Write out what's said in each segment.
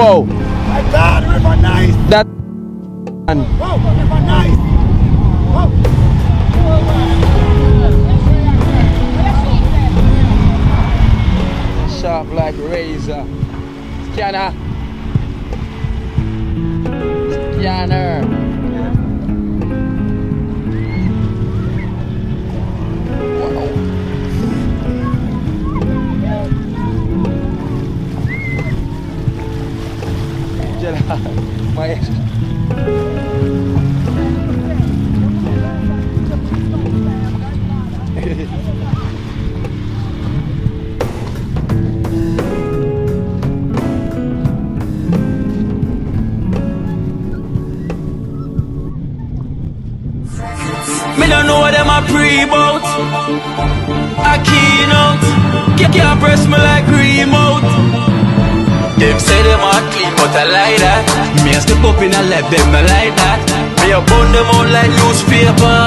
Whoa. My God, river nice. That. Whoa, river nice. Whoa. Sharp like razor. Scanner. Scanner. Wow. My Me don't know what them a pre-bout. A Kino. Can't press me like remote. Them say them a clean, but I like that. Me a step up in a lap, them I like that. Me a burn them out like newspaper.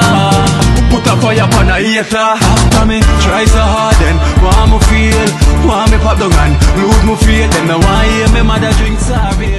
Put a fire upon a hater. After me, try so hard then want me feel, want me pop down and lose me faith. Them no want hear me mother drink sorry.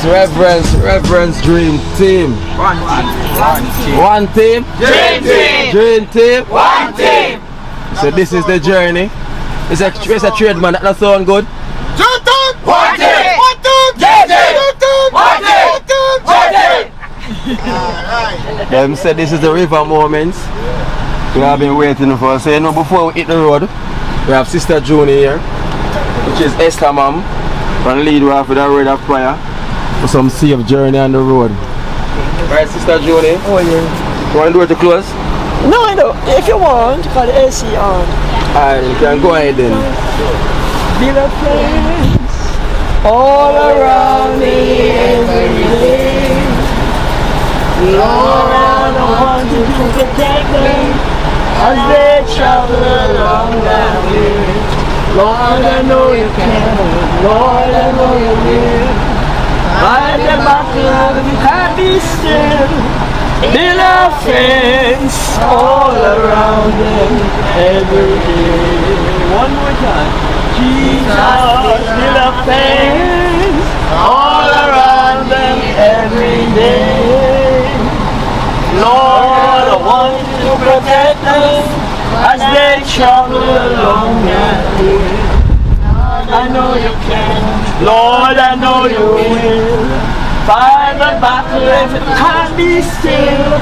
Reverence Dream Team. One team. Dream Team. Dream Team. One team. So this is the journey. It's a trade man. That sound good. Dream Team. One team. One team. Dream Team. One team. One team. Them said this is the river moments. We have been waiting for. So you know, before we hit the road, we have Sister June here, which is Esther Mom, and lead we have for the road of prayer for some safe journey on the road. Right, Sister June? Oh yeah. You want to do it to close? No, I don't. If you want, call the AC on. Alright, you can go ahead then. Build a fence all around me every day. Lord, I want you to protect them as they travel along that way. Lord, I know you can. Lord, I know you will. Fight the battle and be still. Build a fence all around them every day. One more time. Jesus, build a fence all around them every day. Lord, I want you to protect them as they travel along that way. I know you can, Lord, I know you will. Fight the battle if it can't be still.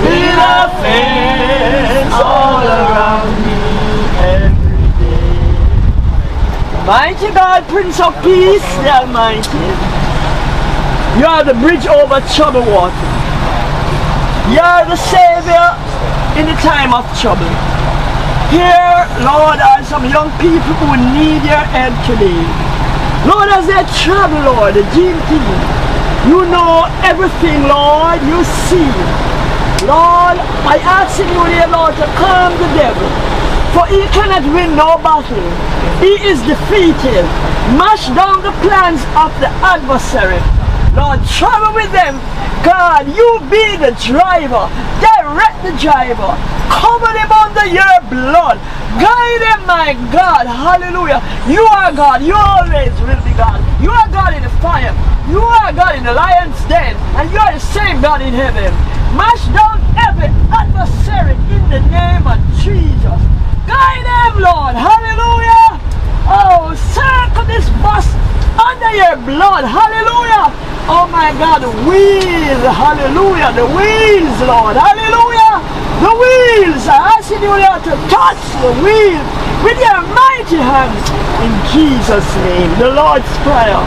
Build a fence all around me every day. Mighty God, Prince of Peace, the Almighty. You are the bridge over troubled water. You are the Savior in the time of trouble. Here, Lord, are some young people who need your help today. Lord, as they travel, Lord, the DreamTeam, you know everything, Lord, you see. Lord, I ask you, dear Lord, to calm the devil, for he cannot win no battle. He is defeated. Mash down the plans of the adversary. Lord, travel with them. God, you be the driver. Direct the driver. Cover them under your blood. Guide them, my God. Hallelujah. You are God. You always will be God. You are God in the fire. You are God in the lion's den. And you are the same God in heaven. Mash down every adversary in the name of Jesus. Guide them, Lord. Hallelujah. Oh, circle this bus under your blood. Hallelujah. Oh my God, the wheels, hallelujah, the wheels, Lord, hallelujah, the wheels. I ask you, Lord, to touch the wheels with your mighty hands. In Jesus' name, the Lord's Prayer.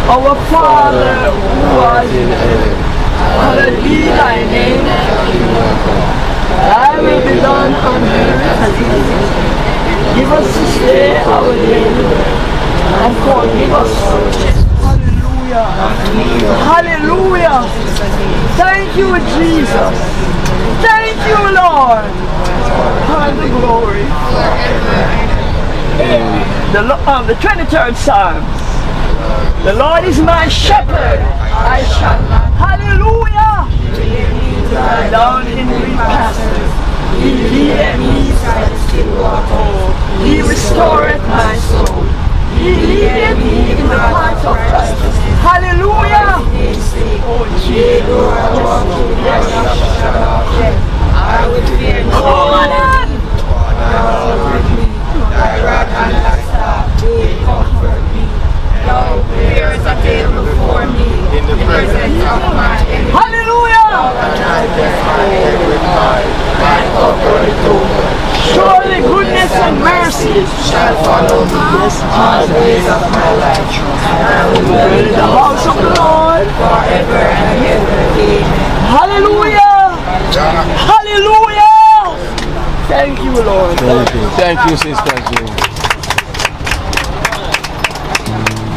Our Father who art in heaven, hallowed be thy name. Thy will be done on earth as it is in heaven. Give us this day our daily bread, and forgive us our trespasses. Hallelujah. Thank you, Jesus. Thank you, Lord. All the glory. The 23rd Psalm. The Lord is my shepherd. I shall not. Hallelujah. Lie down in green pastures. He leadeth me beside the still water. He restoreth my soul. He leadeth me in the paths of righteousness. Hallelujah! Oh Jesus! I will fear no evil. Thy rod and thy staff, they comfort me. Thou preparest a table before me in the presence of my enemies. Hallelujah! Surely goodness and mercy shall follow me all the days of my life, and I will dwell in the house of the Lord forever and ever. Hallelujah! Hallelujah! Thank you, Lord. Thank you, Sister Jane.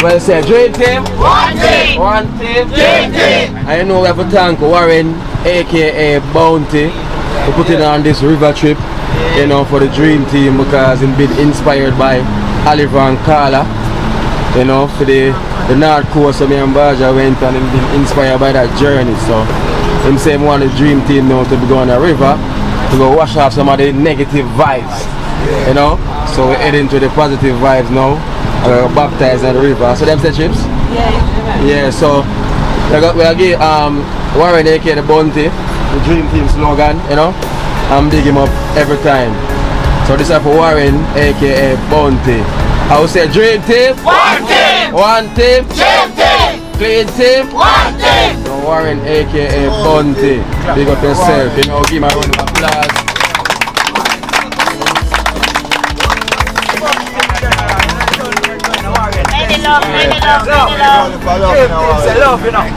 Well said, DreamTeam. One team. One team. DreamTeam. I know we have to thank Warren, aka Bounty, for putting on this river trip, you know, for the DreamTeam, because he's been inspired by Oliver and Carla, you know, for the North Coast of me and Baja went and he's been inspired by that journey. So him say he want the DreamTeam now to be going on the river to go wash off some of the negative vibes, you know. So we're heading to the positive vibes now. Baptized in the river. So them say chips? Yeah, so we'll give Warren aka the Bounty, the DreamTeam slogan, you know. I'm dig him up every time. So this is for Warren aka Bounty. I will say DreamTeam. One team. One team. DreamTeam. Clean team. One team. So Warren aka Bounty. Big up yourself, you know, give him a round of applause.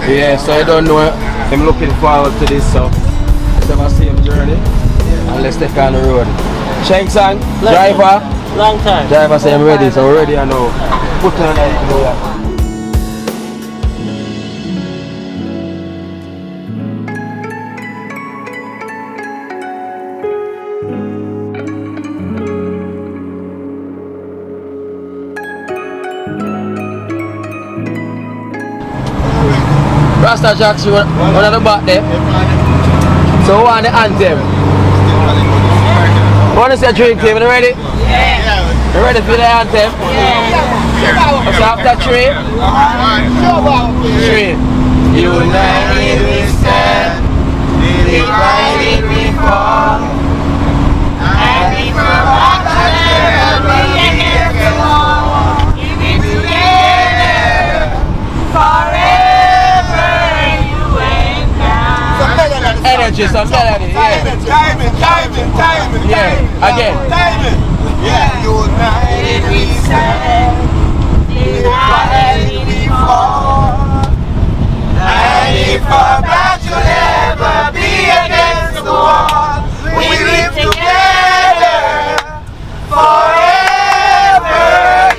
Yeah, so I don't know. I'm looking forward to this. So let's have a same journey and let's take on the road. Shanksang, driver. Long time. Driver say I'm ready, so we're ready I know. Put on that. Rasta Jacks, one at the back there. So who on the anthem? Want to say DreamTeam, you ready? Yeah. You ready for the anthem? Yeah. So after three? Three. United we stand, divided we fall. And if we're back together, we can get along. Keep it together forever, you and I. Energy, some melody, yeah. Timing. Yeah, again. Timing. Yeah. United we stand, divided we fall. And if our back should ever be against the wall, we live together forever,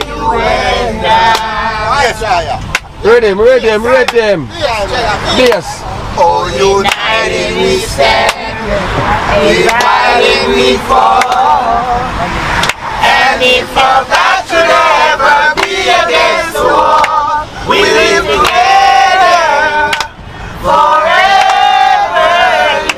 you and I. Yes, Rhythm. Yes. Oh, united we stand, divided we fall. And if our back should ever be against the wall, we live together forever,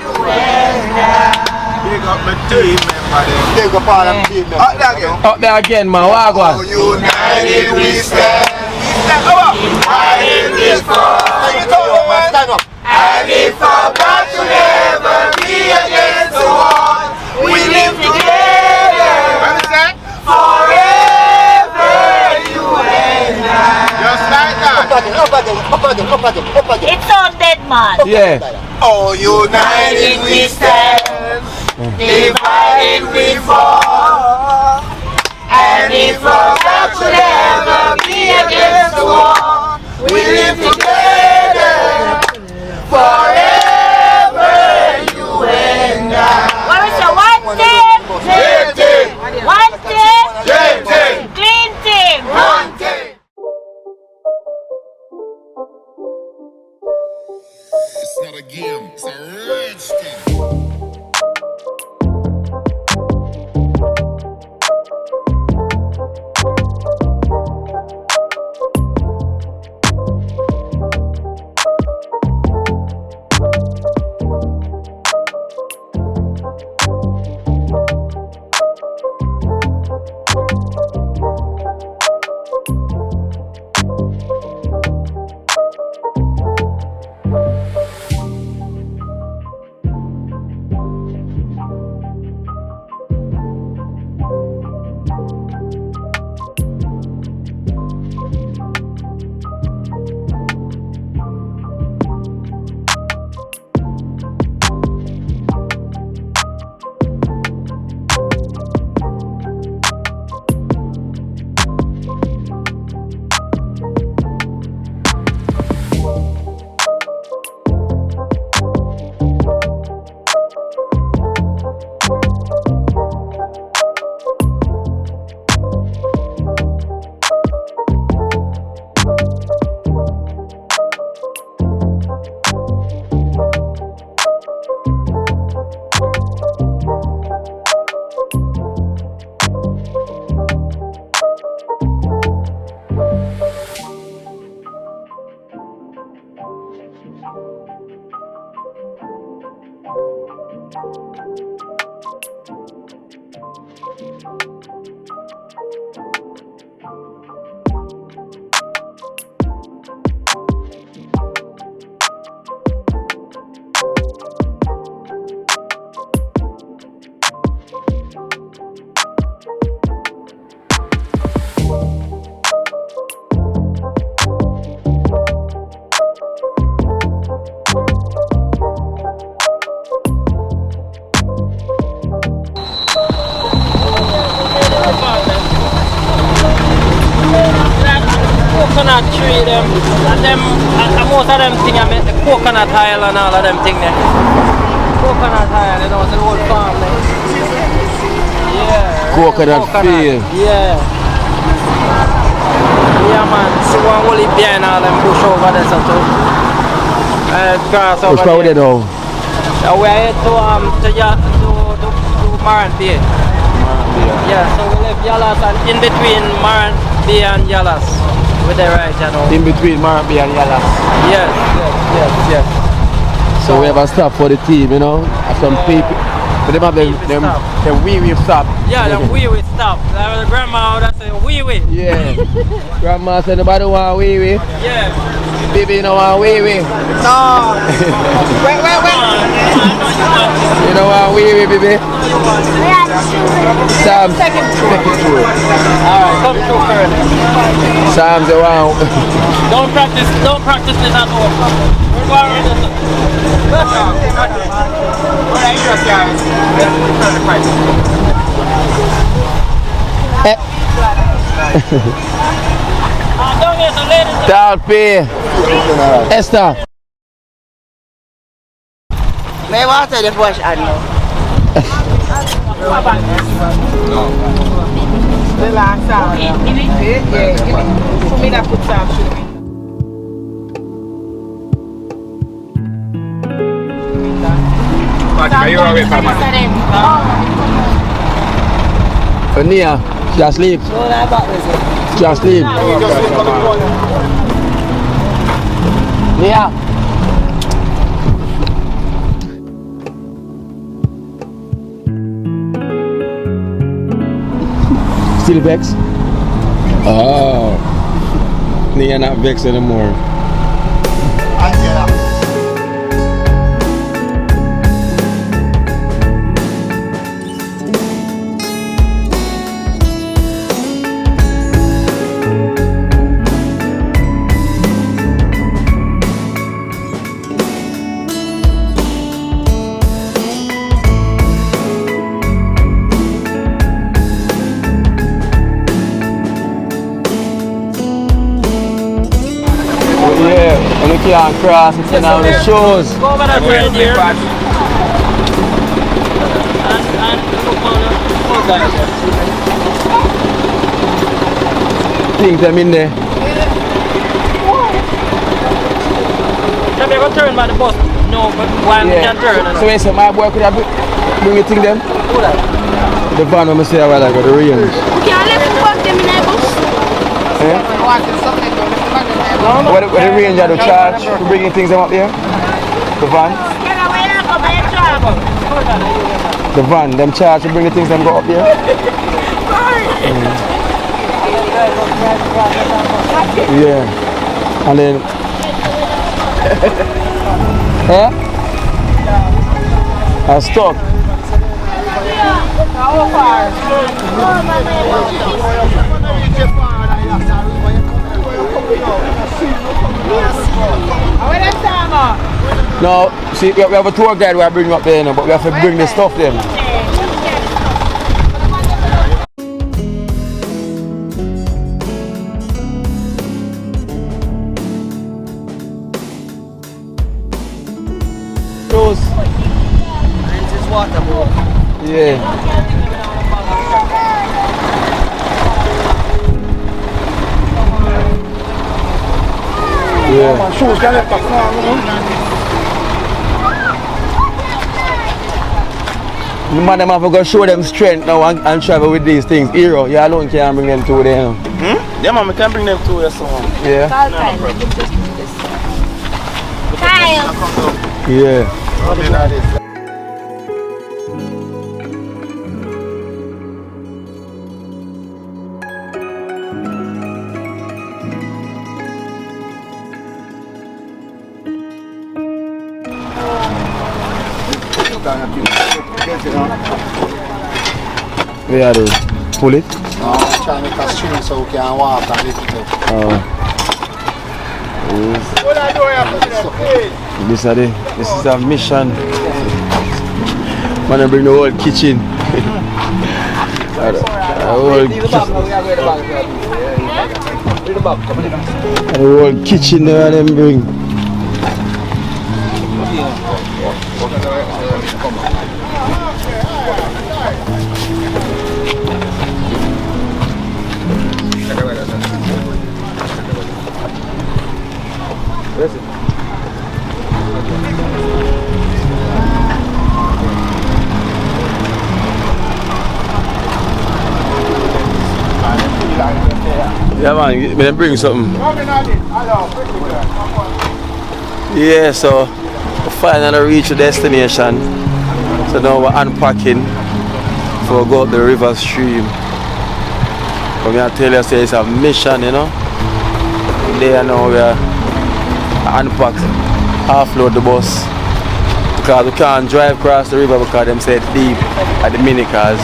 you and I. Big up my team member there. Big up all them team members. Up there again, man. Wagwan. Oh, united we stand, divided we fall. Stand up. And if our back should ever be against the wall, we live together forever, you and I. Just like that. Up again. It's on dead man. Yeah. Oh, united we stand, divided we fall. And if our back should ever be against the wall, we live together forever, you and I. What is your one team? DreamTeam. One team? DreamTeam. DreamTeam. One team. It's not a game, it's a rage thing. Coconut tree them, and most of them thing I mean the coconut oil and all of them thing there. Coconut oil, you know, it's an old farm there. Coconut field. Yeah. Yeah, man. See one whole heap behind all them bush over there, so too. Grass over Which part there. they now? Yeah, we are here to Maran Bay. Yeah, so we left Yalas and in between Maran Bay and Yalas. We're there right now. In between Maran Bay and Yalas. Yes. So we have a stop for the team, you know. Some people, but them have them wee stop. Yeah, them wee stop. Like the grandma would say wee. Yeah. Grandma said nobody want wee. Yeah. Baby, you don't want wee. No. Wait. You don't want wee, baby. Sam, take it through. Alright, come through first. Sam's around. Don't practice this at home. We're going to Talpi. Esther. May water the wash and no. The last time. Yeah, give me. For me that put some Nia, she asleep. She asleep. Nia. Still vex? Oh. Nia not vex anymore. When you can't cross, it's in on the shows. go over that side here. And look on the guys. Things them in there. Can we go turn by the bus? No, but while we can turn. So you say my boy could have bring a thing them? Who that? The van when I say a while ago, the range. Can't let me walk them in the bus. What the range are the charge for bringing things them up here? The van? The van, them charge to bring the things them go up here? Yeah. And then I'm stuck. No, see, we have a tour guide we are bringing up there, but we have to bring the stuff then. Rose. Yeah. Yeah. The man them have to go show them strength now and travel with these things. Hero, you alone can't bring them to there. Yeah, man, we can bring them to your son. Yeah. Kyle. Yeah. Where do you pull it? I'm trying to make a string so we can walk and lift it up. This is a mission. Man, I bring the whole kitchen. The whole kitchen there them bring. Yeah man, let me bring something. Yeah, so we finally reached the destination. So now we're unpacking before we go up the river stream. But I tell you, say it's a mission, you know. There now we are unpack, offload the bus. Because we can't drive across the river because them say it's deep at the minute because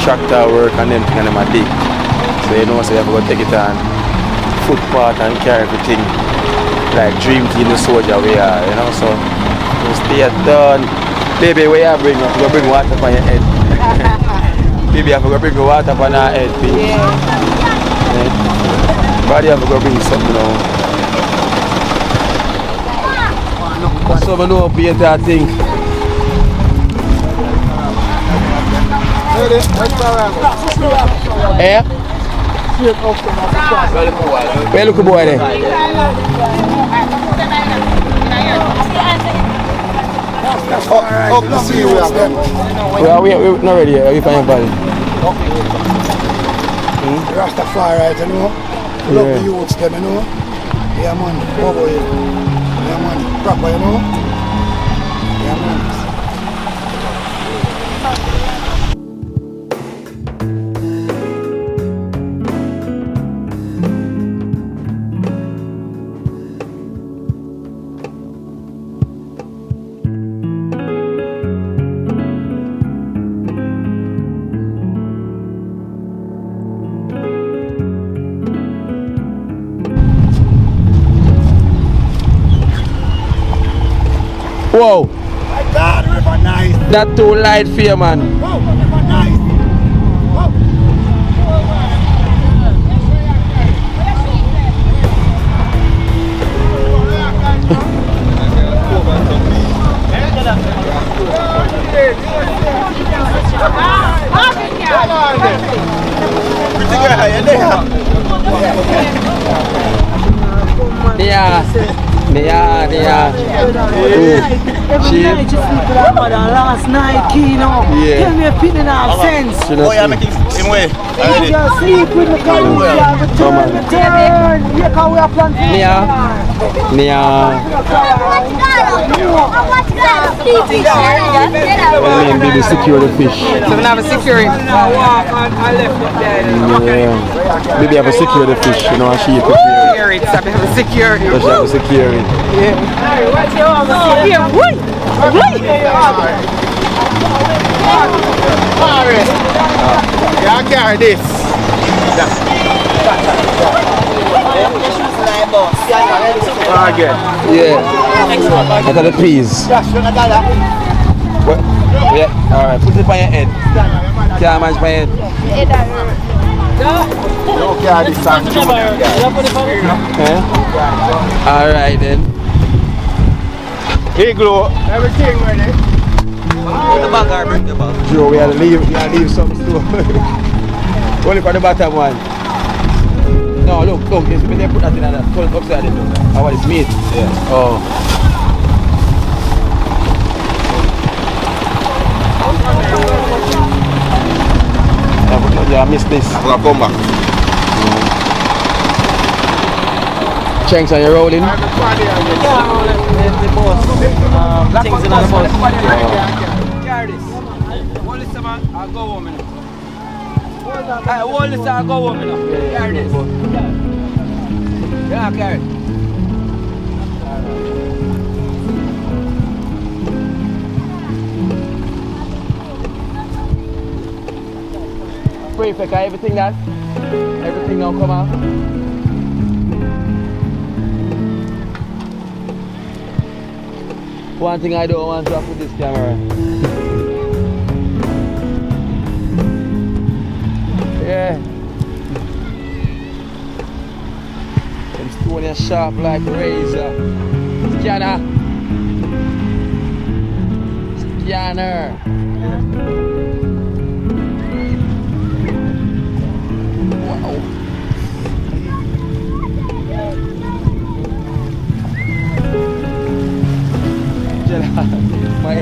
tractor work and them thing and them are deep. So you know, so you have to go take it on footpath and carry everything. Like DreamTeam the soldier we are, you know, so just stay done. Baby, where you bring? You have to go bring water on your head. Baby, you have to go bring water on our head, please. Yeah. Body have to go bring something now. So I know beat that thing. Eh? Where look boy there? Up to see you have them. We're not ready yet. Are you finding body? Rastafari, you know. Love the youths them, you know. Yeah man, over here. Yeah man, proper, you know. Yeah man. Whoa! My God, river nice. That too light for you, man. Whoa, river nice. Last night, Kino. Yeah. Tell me a pin in our sense. Oh, yeah, making him way. You just sleep with the car. Return. Here come we are planting. Baby, secure the fish. So we have a security. I left it there. Yeah. Baby, have to secure the fish, you know, and she prepare it. So we have a security. So she have to secure it. Yeah, I carry this. Yeah. Look at the peas. What? Yeah. Alright, put it on your head. Can't manage my head. Don't carry this on. Alright then. Hey, Glow. Everything ready. The bag or bring the bag. Joe, we have to leave some store. Only for the bottom one. No, look, if they put that in that, put it upside down. How it's meat? Yeah. Oh. Yeah, I missed this. I'm gonna come back. Chanks, are you rolling? The boss. Things in the boss. Carry this. Hold this, man. I'll go home now. Hold this, I'll go home now. Carry this. Yeah, carry. Prefect, everything now come out. One thing I don't want to have with this camera. Yeah. Them stone is sharp like razor. Scanner. Wow. My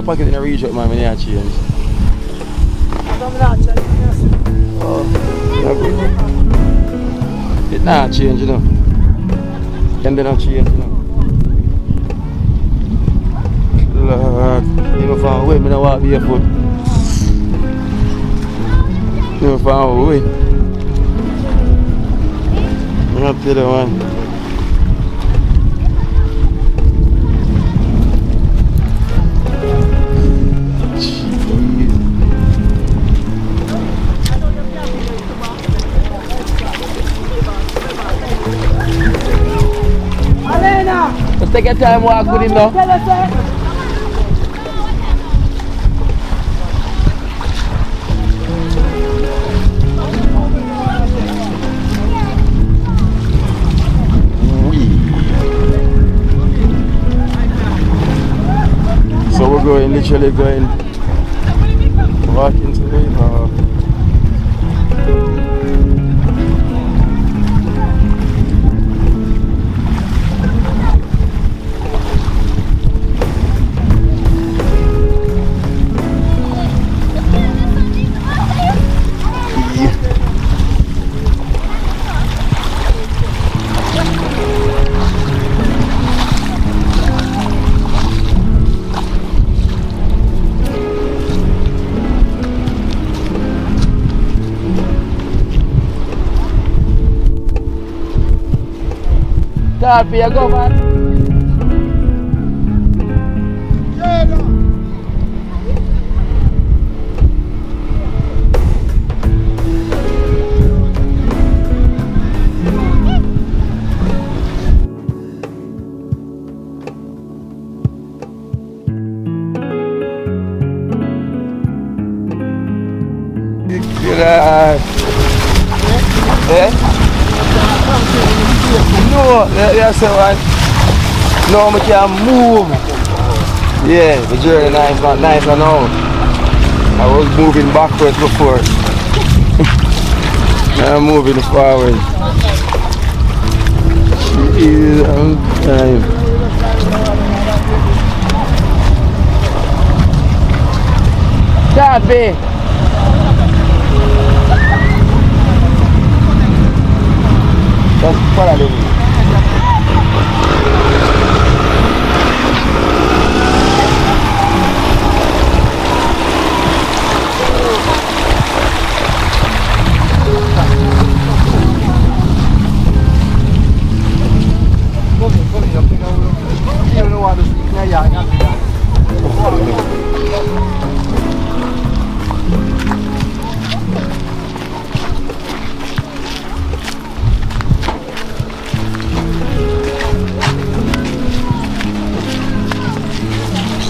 pocket in the region, man, when you change. Oh, it not change, you know. And then not change, you know. Lord, you know, from away, I don't walk barefoot. You know, from away. I'm not tell you, man. Let's take your time walk with him now. So we're going, literally going, walking to the river. God, for you go, man. Eh? No, that's one. No, I can't move. Yeah, the journey now is not nice at all. I was moving backwards before. Now I'm moving forward. Jeez, I'm dying. Copy. That's para ali.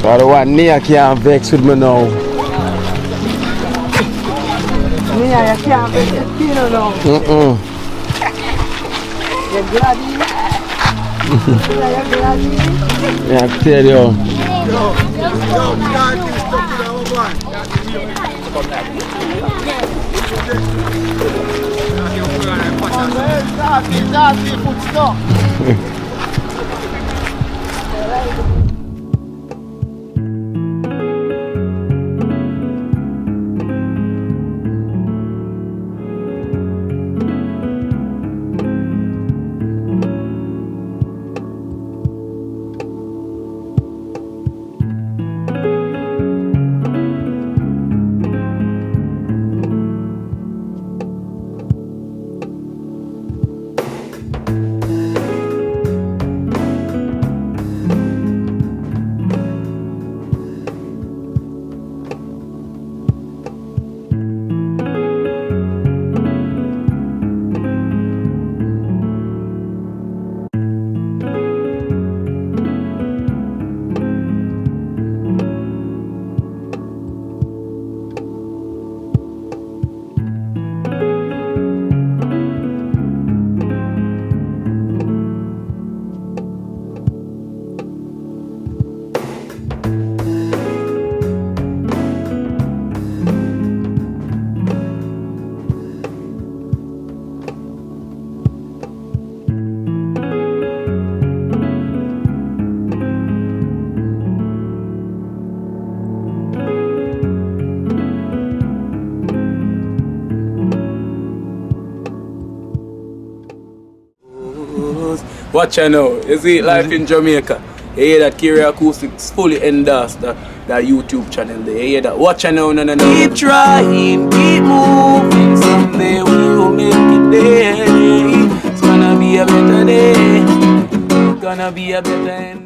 So I don't want Nia can't vex with me now. Nia, you can't vex with Kino now. You're glad? You're glad? Yeah, I tell you. Watch out now. You see life in Jamaica. You hear that Kiri Acoustics fully endorsed that YouTube channel there. You hear that? Watch out now, no. Keep trying, keep moving. Someday we will make it there. It's gonna be a better day. Gonna be a better end.